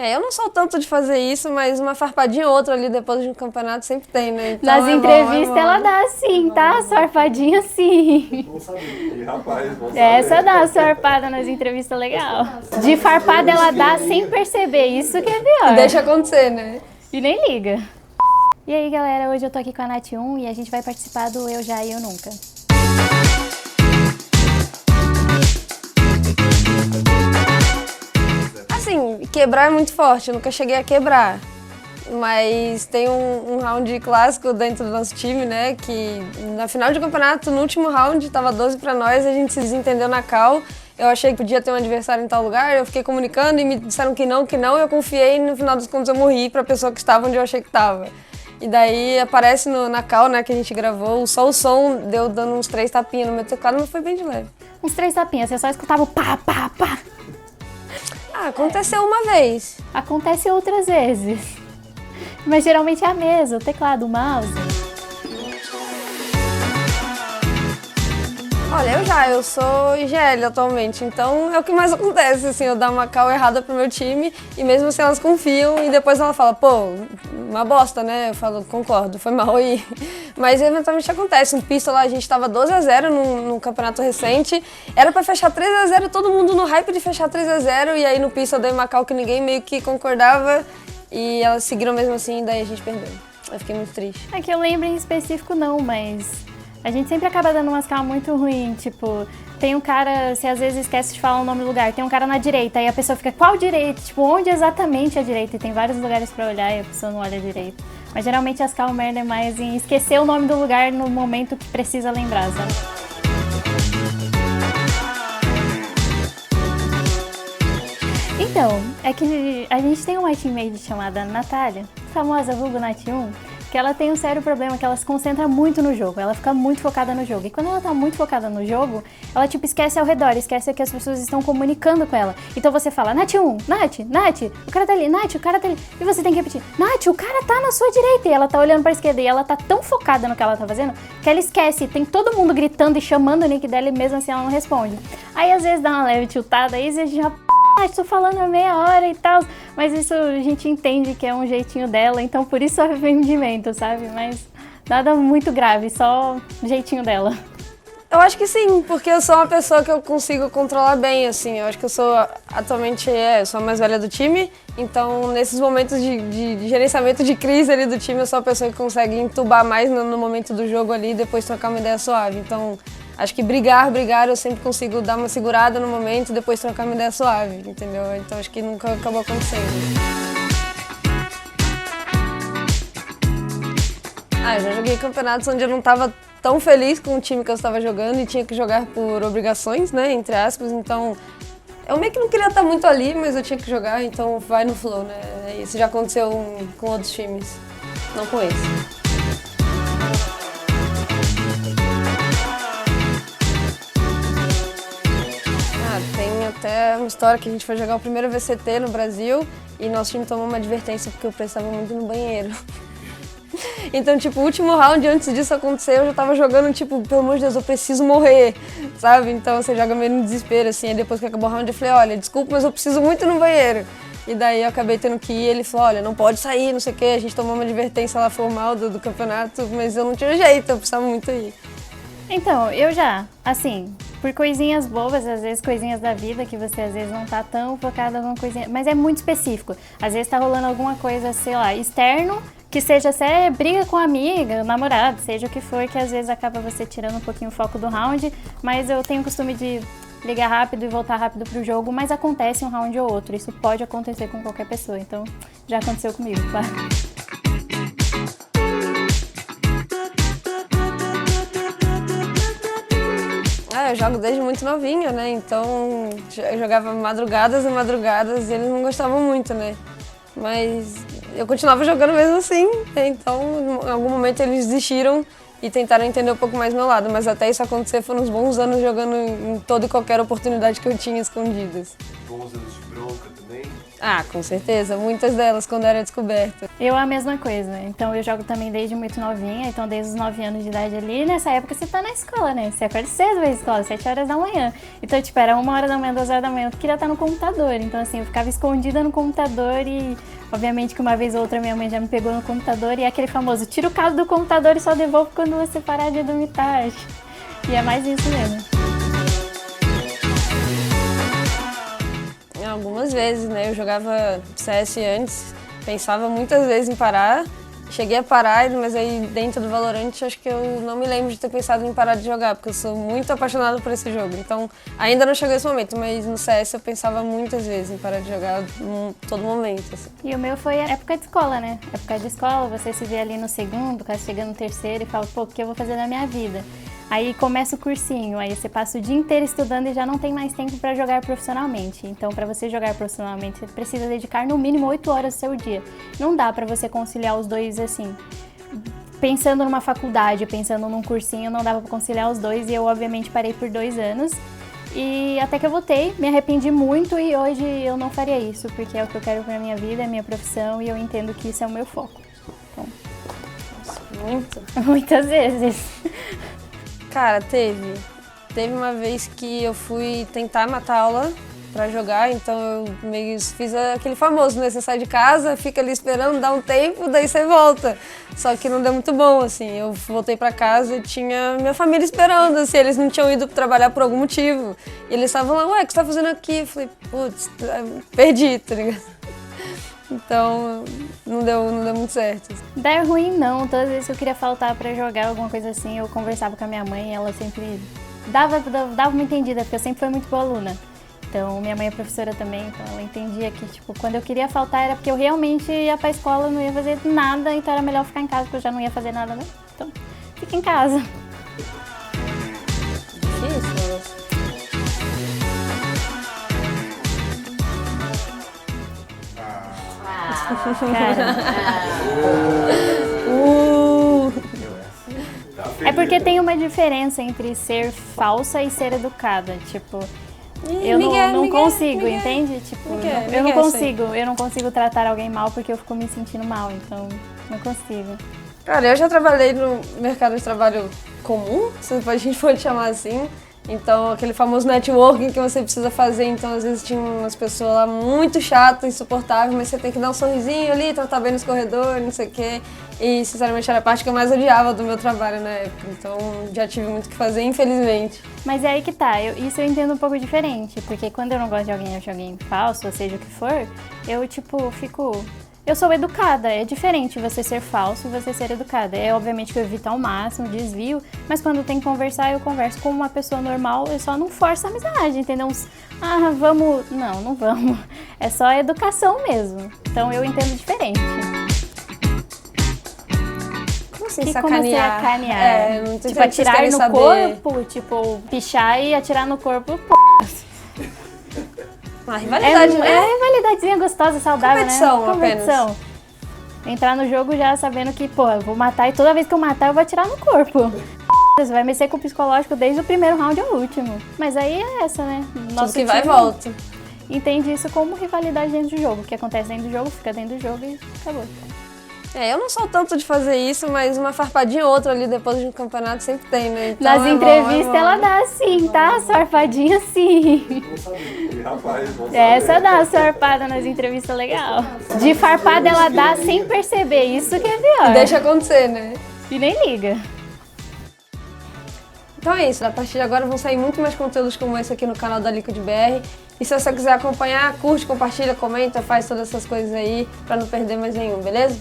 Eu não sou tanto de fazer isso, mas uma farpadinha ou outra ali depois de um campeonato sempre tem, né? Então Nas entrevistas ela dá sim, tá? As farpadinhas sim. Vamos saber. E rapaz, vamos saber. Essa dá as farpadas nas entrevistas legal. De farpada ela dá sem perceber, isso que é pior. Deixa acontecer, né? E nem liga. E aí galera, hoje eu tô aqui com a Nath 1 e a gente vai participar do Eu Já e Eu Nunca. Assim, quebrar é muito forte, eu nunca cheguei a quebrar. Mas tem um round clássico dentro do nosso time, né? Que na final de campeonato, no último round, tava 12 pra nós, a gente se desentendeu na cal. Eu achei que podia ter um adversário em tal lugar, eu fiquei comunicando e me disseram que não, eu confiei e no final dos contos eu morri pra pessoa que estava onde eu achei que estava. E daí aparece na cal, né, que a gente gravou, só o som deu dando uns 3 tapinhas no meu teclado, mas foi bem de leve. Uns 3 tapinhas, você só escutava o pá, pá, pá. Aconteceu uma vez. Acontece outras vezes. Mas geralmente é a mesa, o teclado, o mouse. Olha, eu sou IGL atualmente, então é o que mais acontece, assim, eu dar uma call errada pro meu time e mesmo assim elas confiam e depois ela fala, pô, uma bosta, né? Eu falo, concordo, foi mal aí. Mas eventualmente acontece, um pista lá, a gente tava 12-0 no campeonato recente, era pra fechar 3-0, todo mundo no hype de fechar 3-0 e aí no pista eu dei uma call que ninguém meio que concordava e elas seguiram mesmo assim e daí a gente perdeu. Eu fiquei muito triste. É que eu lembro em específico não, mas a gente sempre acaba dando umas calls muito ruins, tipo, tem um cara, você às vezes esquece de falar o nome do lugar, tem um cara na direita, aí a pessoa fica, qual direita? Tipo, onde exatamente é a direita? E tem vários lugares pra olhar e a pessoa não olha direito. Mas geralmente as calls merda é mais em esquecer o nome do lugar no momento que precisa lembrar, sabe? Então, é que a gente tem uma teammate chamada Natália, famosa vulgo Nath 1, que ela tem um sério problema, que ela se concentra muito no jogo, ela fica muito focada no jogo. E quando ela tá muito focada no jogo, ela tipo esquece ao redor, esquece que as pessoas estão comunicando com ela. Então você fala, Nath 1, Nath, o cara tá ali, Nath, o cara tá ali. E você tem que repetir, Nath, o cara tá na sua direita. E ela tá olhando pra esquerda e ela tá tão focada no que ela tá fazendo, que ela esquece. Tem todo mundo gritando e chamando o nick dela e mesmo assim ela não responde. Aí às vezes dá uma leve tiltada, aí você já... estou falando há meia hora e tal, mas isso a gente entende que é um jeitinho dela, então por isso é arrependimento, sabe? Mas nada muito grave, só o jeitinho dela. Eu acho que sim, porque eu sou uma pessoa que eu consigo controlar bem, assim. Eu acho que eu sou, atualmente, eu sou a mais velha do time, então nesses momentos de gerenciamento de crise ali do time, eu sou a pessoa que consegue entubar mais no momento do jogo ali e depois trocar uma ideia suave. Então, acho que brigar, eu sempre consigo dar uma segurada no momento e depois trocar uma ideia suave, entendeu? Então acho que nunca acabou acontecendo. Eu já joguei campeonatos onde eu não estava tão feliz com o time que eu estava jogando e tinha que jogar por obrigações, né, entre aspas, então eu meio que não queria estar muito ali, mas eu tinha que jogar, então vai no flow, né? Isso já aconteceu com outros times, não com esse. Tem até uma história que a gente foi jogar o primeiro VCT no Brasil e nosso time tomou uma advertência porque eu precisava muito no banheiro. Então, tipo, o último round antes disso acontecer, eu já tava jogando, tipo, pelo amor de Deus, eu preciso morrer, sabe? Então você joga meio no desespero, assim. Aí depois que acabou o round, eu falei, olha, desculpa, mas eu preciso muito no banheiro. E daí eu acabei tendo que ir, ele falou, olha, não pode sair, não sei o quê. A gente tomou uma advertência lá formal do campeonato, mas eu não tinha jeito, eu precisava muito ir. Então, eu já, assim, por coisinhas bobas, às vezes coisinhas da vida que você às vezes não tá tão focado em alguma coisinha, mas é muito específico. Às vezes tá rolando alguma coisa, sei lá, externo, que seja até briga com a amiga, namorado, seja o que for, que às vezes acaba você tirando um pouquinho o foco do round, mas eu tenho o costume de ligar rápido e voltar rápido pro jogo, mas acontece um round ou outro, isso pode acontecer com qualquer pessoa, então já aconteceu comigo, claro. Eu jogo desde muito novinha, né? Então eu jogava madrugadas e madrugadas e eles não gostavam muito, né? Mas eu continuava jogando mesmo assim, né? Então em algum momento eles desistiram e tentaram entender um pouco mais meu lado. Mas até isso acontecer foram uns bons anos jogando em toda e qualquer oportunidade que eu tinha escondidas. Bons anos de bronca também? Ah, com certeza. Muitas delas, quando era descoberta. Eu a mesma coisa. Então eu jogo também desde muito novinha. Então desde os 9 anos de idade ali. Nessa época você tá na escola, né? Você acorda cedo pra escola, 7 horas da manhã. Então, tipo, era 1 hora da manhã, 2 horas da manhã. Eu queria estar no computador. Então, assim, eu ficava escondida no computador e... Obviamente que uma vez ou outra minha mãe já me pegou no computador. E é aquele famoso, tira o cabo do computador e só devolve quando você parar de dormir tarde. E é mais isso mesmo. Algumas vezes, né? Eu jogava CS antes, pensava muitas vezes em parar. Cheguei a parar, mas aí dentro do Valorant acho que eu não me lembro de ter pensado em parar de jogar, porque eu sou muito apaixonada por esse jogo. Então ainda não chegou esse momento, mas no CS eu pensava muitas vezes em parar de jogar em todo momento. Assim. E o meu foi a época de escola, né? Época de escola, você se vê ali no segundo, quase chegando no terceiro e fala, pô, o que eu vou fazer na minha vida? Aí começa o cursinho, aí você passa o dia inteiro estudando e já não tem mais tempo para jogar profissionalmente. Então, para você jogar profissionalmente, você precisa dedicar no mínimo 8 horas do seu dia. Não dá para você conciliar os dois assim. Pensando numa faculdade, pensando num cursinho, não dava para conciliar os dois e eu, obviamente, parei por 2 anos. E até que eu voltei, me arrependi muito e hoje eu não faria isso, porque é o que eu quero pra minha vida, é a minha profissão e eu entendo que isso é o meu foco. Então, muito? Muitas vezes. Cara, teve uma vez que eu fui tentar matar a aula pra jogar, então eu meio fiz aquele famoso, né? Você sai de casa, fica ali esperando, dá um tempo, daí você volta. Só que não deu muito bom, assim. Eu voltei pra casa e tinha minha família esperando, assim, eles não tinham ido trabalhar por algum motivo. E eles estavam lá, ué, o que você tá fazendo aqui? Eu falei, putz, perdi, tá ligado? Então, não deu muito certo. Dar ruim não, todas as vezes que eu queria faltar pra jogar alguma coisa assim, eu conversava com a minha mãe e ela sempre dava uma entendida, porque eu sempre fui muito boa aluna. Então, minha mãe é professora também, então ela entendia que, tipo, quando eu queria faltar era porque eu realmente ia pra escola, não ia fazer nada, então era melhor ficar em casa, porque eu já não ia fazer nada, né? Então, fica em casa. Difícil. Cara. É porque tem uma diferença entre ser falsa e ser educada, tipo, eu não consigo, entende? Tipo, eu não consigo tratar alguém mal porque eu fico me sentindo mal, então não consigo. Cara, eu já trabalhei no mercado de trabalho comum, se a gente pode chamar assim. Então, aquele famoso networking que você precisa fazer, então às vezes tinha umas pessoas lá muito chatas, insuportáveis, mas você tem que dar um sorrisinho ali, tratar bem nos corredores, não sei o quê. E, sinceramente, era a parte que eu mais odiava do meu trabalho na época, então já tive muito o que fazer, infelizmente. Mas é aí que tá, isso eu entendo um pouco diferente, porque quando eu não gosto de alguém falso, ou seja o que for, eu, tipo, fico... Eu sou educada, é diferente você ser falso e você ser educada. É obviamente que eu evito ao máximo, desvio, mas quando tem que conversar, eu converso com uma pessoa normal, eu só não forço a amizade, entendeu? Vamos... Não vamos. É só educação mesmo. Então eu entendo diferente. Como assim Como sacanear? assim sacanear? É, não tipo, atirar no saber. corpo, tipo, pichar e atirar no corpo, Uma rivalidade, né? É rivalidadezinha gostosa, saudável, Competição, né? Competição. Entrar no jogo já sabendo que, pô, eu vou matar e toda vez que eu matar eu vou atirar no corpo. Você vai mexer com o psicológico desde o primeiro round ao último. Mas aí é essa, né? Tudo que vai e volta. Entende isso como rivalidade dentro do jogo. O que acontece dentro do jogo, fica dentro do jogo e acabou. Eu não sou tanto de fazer isso, mas uma farpadinha ou outra ali depois de um campeonato sempre tem, né? Então nas entrevistas ela dá sim, tá? As farpadinhas sim. Não sabia. Rapaz, bom saber. Essa dá as farpadas nas entrevistas, legal. De farpada ela dá sem perceber, isso que é pior. Deixa acontecer, né? E nem liga. Então é isso, a partir de agora vão sair muito mais conteúdos como esse aqui no canal da Liquid BR. E se você quiser acompanhar, curte, compartilha, comenta, faz todas essas coisas aí pra não perder mais nenhum, beleza?